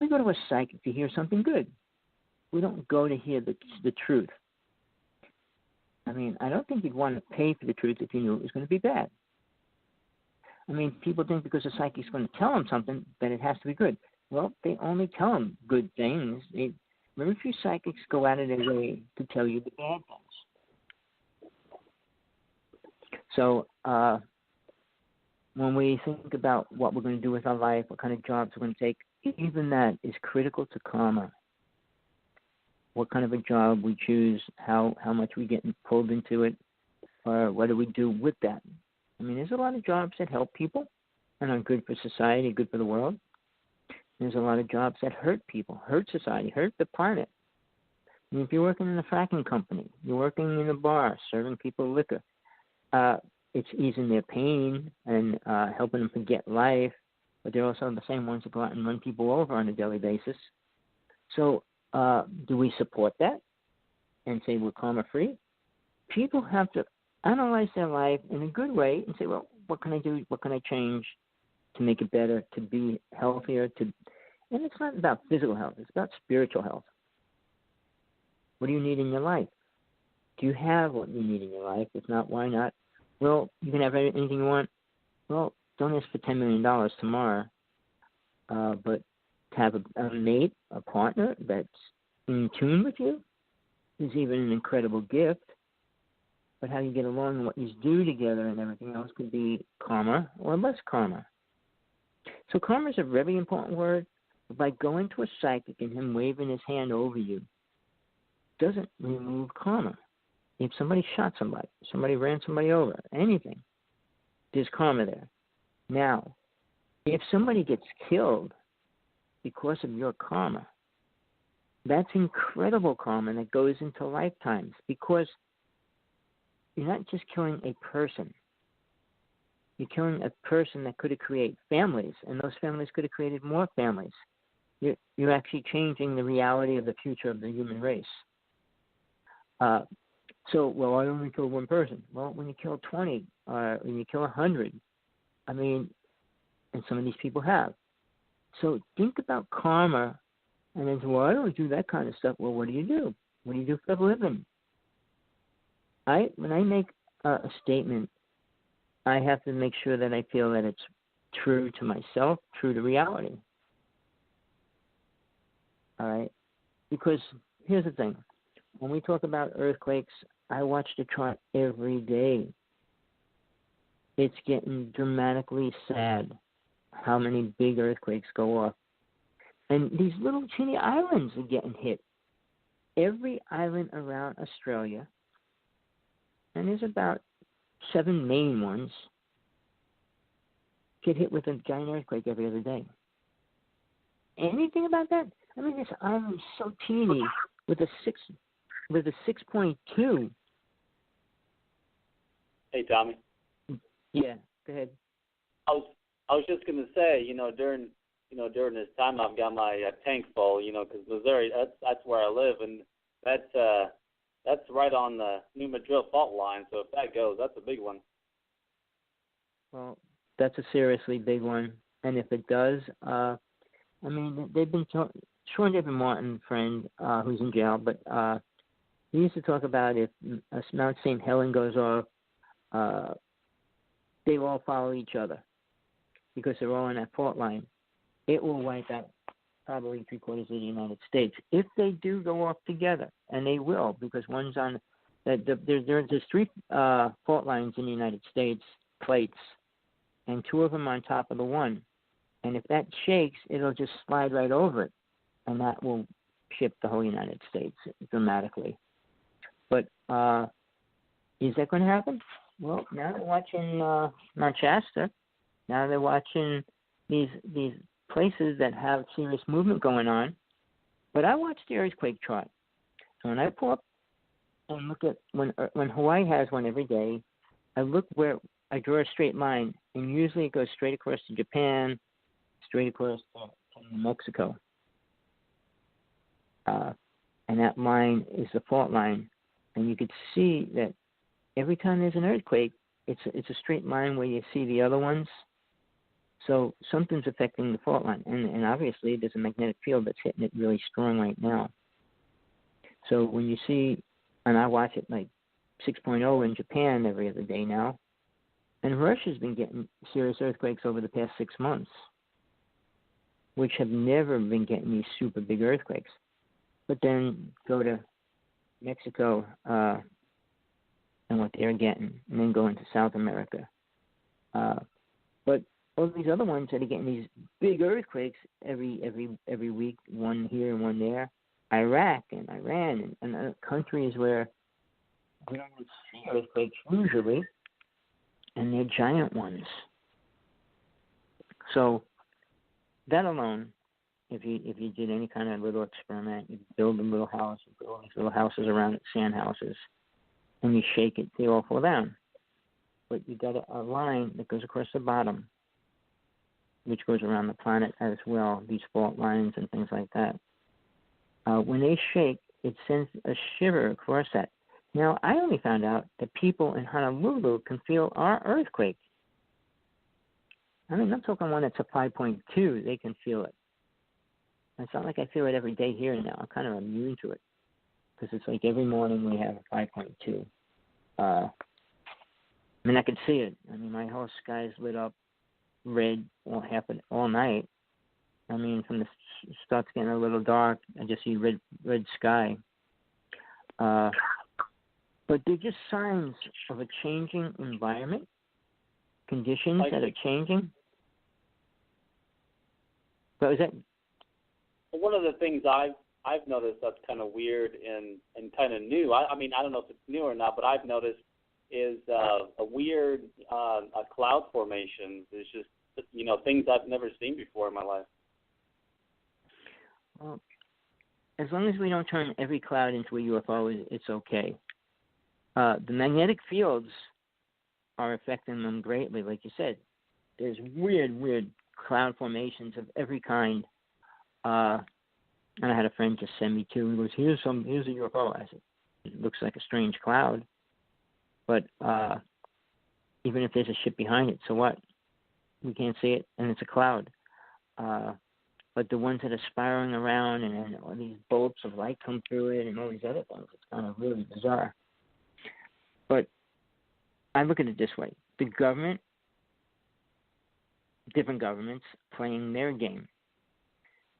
We go to a psychic to hear something good. We don't go to hear the truth. I mean, I don't think you'd want to pay for the truth if you knew it was going to be bad. I mean, people think because a psychic's going to tell them something that it has to be good. Well, they only tell them good things. Very few psychics go out of their way to tell you the bad things. So when we think about what we're going to do with our life, what kind of jobs we're going to take, even that is critical to karma. What kind of a job we choose, how much we get pulled into it, or what do we do with that? I mean, there's a lot of jobs that help people and are good for society, good for the world. There's a lot of jobs that hurt people, hurt society, hurt the planet. I mean, if you're working in a fracking company, you're working in a bar, serving people liquor, it's easing their pain and helping them forget life, but they're also the same ones that go out and run people over on a daily basis. So do we support that and say we're karma-free? People have to analyze their life in a good way and say, well, what can I do? What can I change to make it better, to be healthier? And it's not about physical health. It's about spiritual health. What do you need in your life? Do you have what you need in your life? If not, why not? Well, you can have anything you want. Well, don't ask for $10 million tomorrow, but to have a mate, a partner that's in tune with you is even an incredible gift. But how you get along and what you do together and everything else could be karma or less karma. So karma is a very important word. But by going to a psychic and him waving his hand over you doesn't remove karma. If somebody shot somebody ran somebody over, anything, there's karma there. Now, if somebody gets killed because of your karma, that's incredible karma that goes into lifetimes, because you're not just killing a person. You're killing a person that could have created families, and those families could have created more families. You're actually changing the reality of the future of the human race. Well, I only killed one person. Well, when you kill 20, when you kill 100, I mean, and some of these people have. So think about karma, and then say, well, I don't do that kind of stuff. Well, what do you do? What do you do for a living? When I make a statement, I have to make sure that I feel that it's true to myself, true to reality. All right? Because here's the thing. When we talk about earthquakes, I watch the chart every day. It's getting dramatically sad how many big earthquakes go off. And these little teeny islands are getting hit. Every island around Australia, and there's about 7 main ones, get hit with a giant earthquake every other day. Anything about that? I mean, this island is so teeny with a 6.2. Hey, Tommy. Yeah, go ahead. I was just gonna say, during this time, I've got my tank full, because Missouri, that's where I live, and that's right on the New Madrid fault line. So if that goes, that's a big one. Well, that's a seriously big one, and if it does, I mean, they've been Sean David Martin, friend, who's in jail, but he used to talk about if Mount St. Helen goes off, they all follow each other because they're all on that fault line. It will wipe out probably 3/4 of the United States if they do go off together, and they will, because one's on. There's 3 fault lines in the United States, plates, and 2 of them on top of the one. And if that shakes, it'll just slide right over it, and that will shift the whole United States dramatically. But is that going to happen? Well, now they're watching Mount Shasta. Now they're watching these places that have serious movement going on. But I watch the earthquake chart. So when I pull up and look at when Hawaii has one every day, I look where I draw a straight line, and usually it goes straight across to Japan, straight across to Mexico. And that line is the fault line. And you could see that every time there's an earthquake, it's a straight line where you see the other ones. So something's affecting the fault line, and obviously there's a magnetic field that's hitting it really strong right now. So when you see, and I watch it like 6.0 in Japan every other day now, and Russia's been getting serious earthquakes over the past 6 months, which have never been getting these super big earthquakes. But then go to Mexico and what they're getting, and then go into South America. But all these other ones that are getting these big earthquakes every week, one here and one there, Iraq and Iran and countries where we don't see earthquakes usually, and they're giant ones. So that alone, if you did any kind of little experiment, you build a little house, you build these little houses around it, sand houses, and you shake it, they all fall down. But you got a line that goes across the bottom, which goes around the planet as well, these fault lines and things like that. When they shake, it sends a shiver across that. Now, I only found out that people in Honolulu can feel our earthquake. I mean, I'm talking one that's a 5.2. They can feel it. It's not like I feel it every day here now. I'm kind of immune to it because it's like every morning we have a 5.2. I mean, I can see it. I mean, my whole sky's lit up red all night. I mean, from the starts getting a little dark, I just see red sky. But they're just signs of a changing environment, conditions that are changing. But is that one of the things I've noticed that's kind of weird and kind of new? I mean, I don't know if it's new or not, but I've noticed is a weird cloud formation. It's just, things I've never seen before in my life. Well, as long as we don't turn every cloud into a UFO, it's okay. The magnetic fields are affecting them greatly, like you said. There's weird cloud formations of every kind. And I had a friend just send me two. He goes, here's a UFO. I said, it looks like a strange cloud. But even if there's a ship behind it, so what? We can't see it, and it's a cloud. But the ones that are spiraling around and all these bolts of light come through it and all these other things, it's kind of really bizarre. But I look at it this way. The government, different governments, playing their game,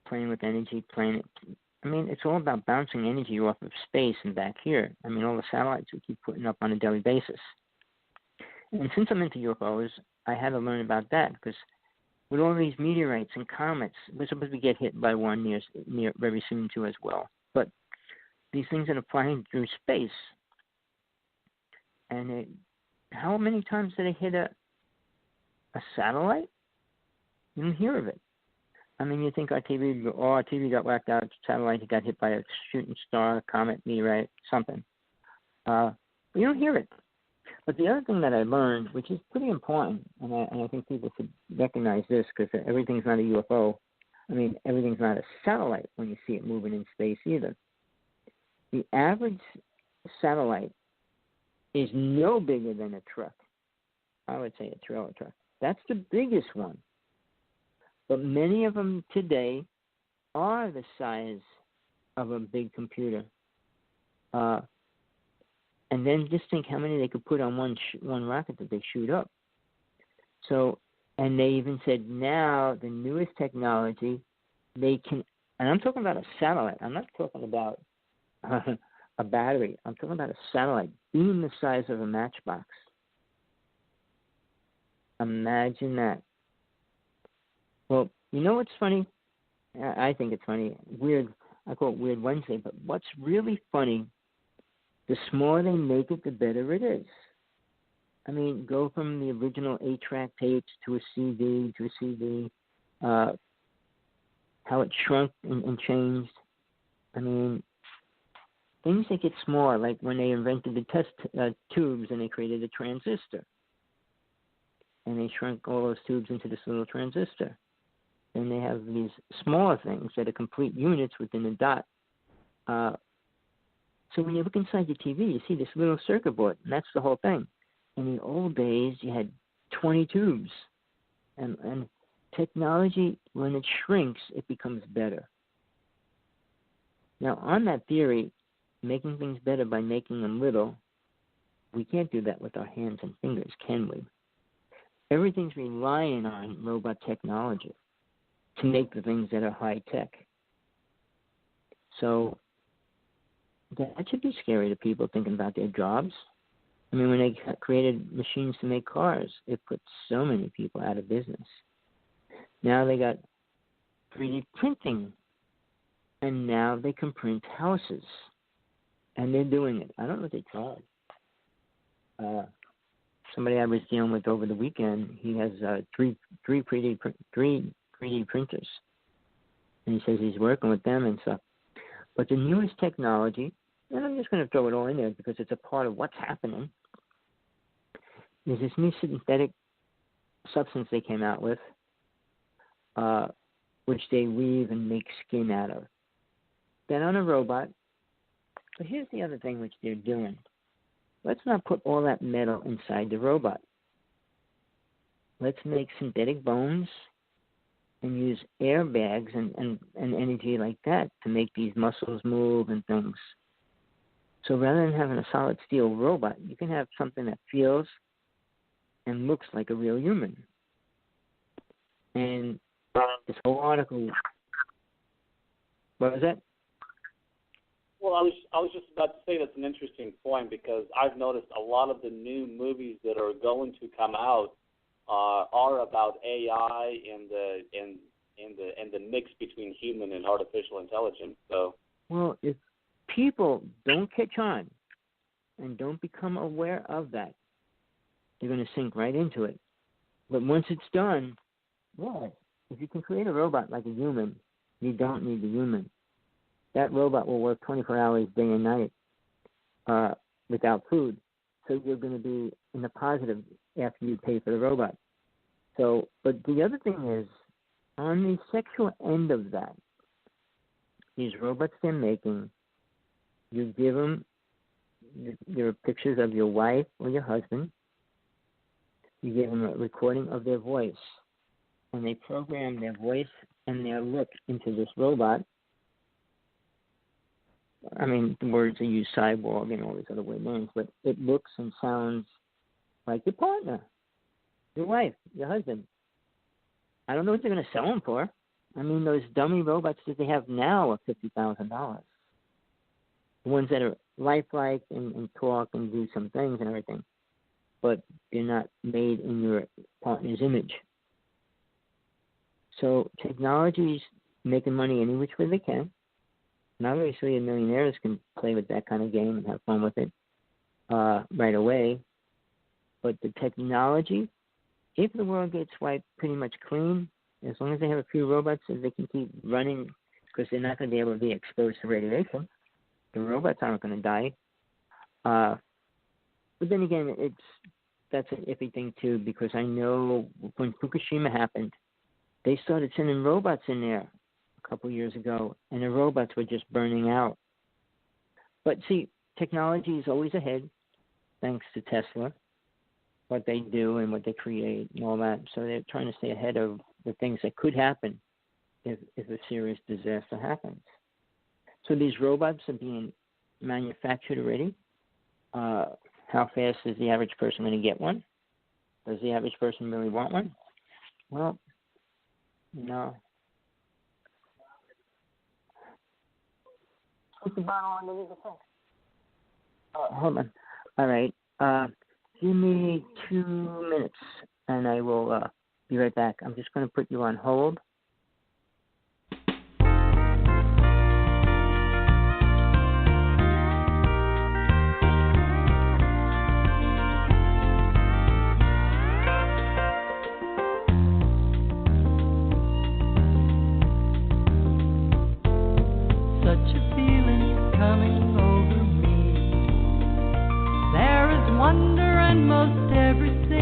playing with energy, I mean, it's all about bouncing energy off of space and back here. I mean, all the satellites we keep putting up on a daily basis. And since I'm into UFOs, I had to learn about that because with all these meteorites and comets, we're supposed to get hit by one near very soon too as well. But these things that are flying through space, and how many times did they hit a satellite? You don't hear of it. I mean, you think our TV got whacked out, satellite got hit by a shooting star, comet, meteorite, something. But you don't hear it. But the other thing that I learned, which is pretty important, and I think people should recognize this because everything's not a UFO. I mean, everything's not a satellite when you see it moving in space either. The average satellite is no bigger than a truck. I would say a trailer truck. That's the biggest one. But many of them today are the size of a big computer. And then just think how many they could put on one rocket that they shoot up. So, and they even said now the newest technology, they can, and I'm talking about a satellite. I'm not talking about a battery. I'm talking about a satellite being the size of a matchbox. Imagine that. Well, you know what's funny? I think it's funny. Weird. I call it Weird Wednesday. But what's really funny, the smaller they make it, the better it is. I mean, go from the original 8-track tapes to a CD, how it shrunk and changed. I mean, things that get smaller, like when they invented the test tubes and they created a transistor. And they shrunk all those tubes into this little transistor. And they have these smaller things that are complete units within a dot. So when you look inside your TV, you see this little circuit board, and that's the whole thing. In the old days, you had 20 tubes. And technology, when it shrinks, it becomes better. Now, on that theory, making things better by making them little, we can't do that with our hands and fingers, can we? Everything's relying on robot technology to make the things that are high-tech. So that should be scary to people thinking about their jobs. I mean, when they created machines to make cars, it put so many people out of business. Now they got 3D printing, and now they can print houses, and they're doing it. I don't know what they charge. Somebody I was dealing with over the weekend, he has three 3D printers, and he says he's working with them and stuff. But the newest technology, and I'm just going to throw it all in there because it's a part of what's happening, is this new synthetic substance they came out with, which they weave and make skin out of. Then on a robot, but here's the other thing which they're doing. Let's not put all that metal inside the robot. Let's make synthetic bones and use airbags and energy like that to make these muscles move and things. So rather than having a solid steel robot, you can have something that feels and looks like a real human. And this whole article, what was that? Well, I was just about to say that's an interesting point because I've noticed a lot of the new movies that are going to come out are about AI and the mix between human and artificial intelligence. So, well, if people don't catch on and don't become aware of that, they're going to sink right into it. But once it's done, yeah, if you can create a robot like a human, you don't need the human. That robot will work 24 hours day and night without food. So you're going to be in the positive after you pay for the robot. So, but the other thing is, on the sexual end of that, these robots they're making, you give them your pictures of your wife or your husband. You give them a recording of their voice, and they program their voice and their look into this robot. I mean, the words are used cyborg and all these other weird names, but it looks and sounds like your partner, your wife, your husband. I don't know what they're going to sell them for. I mean, those dummy robots that they have now are $50,000. The ones that are lifelike and talk and do some things and everything, but they're not made in your partner's image. So technology's making money any which way they can. And obviously, millionaires can play with that kind of game and have fun with it right away. But the technology, if the world gets wiped pretty much clean, as long as they have a few robots that they can keep running, because they're not going to be able to be exposed to radiation, the robots aren't going to die. But then again, that's an iffy thing too, because I know when Fukushima happened, they started sending robots in there a couple years ago, and the robots were just burning out. But see, technology is always ahead, thanks to Tesla, what they do and what they create and all that. So they're trying to stay ahead of the things that could happen if a serious disaster happens. So these robots are being manufactured already. How fast is the average person going to get one? Does the average person really want one? Well, no. Put the bottle underneath the sink. Hold on. All right. Give me 2 minutes, and I will be right back. I'm just going to put you on hold. Wonder and most everything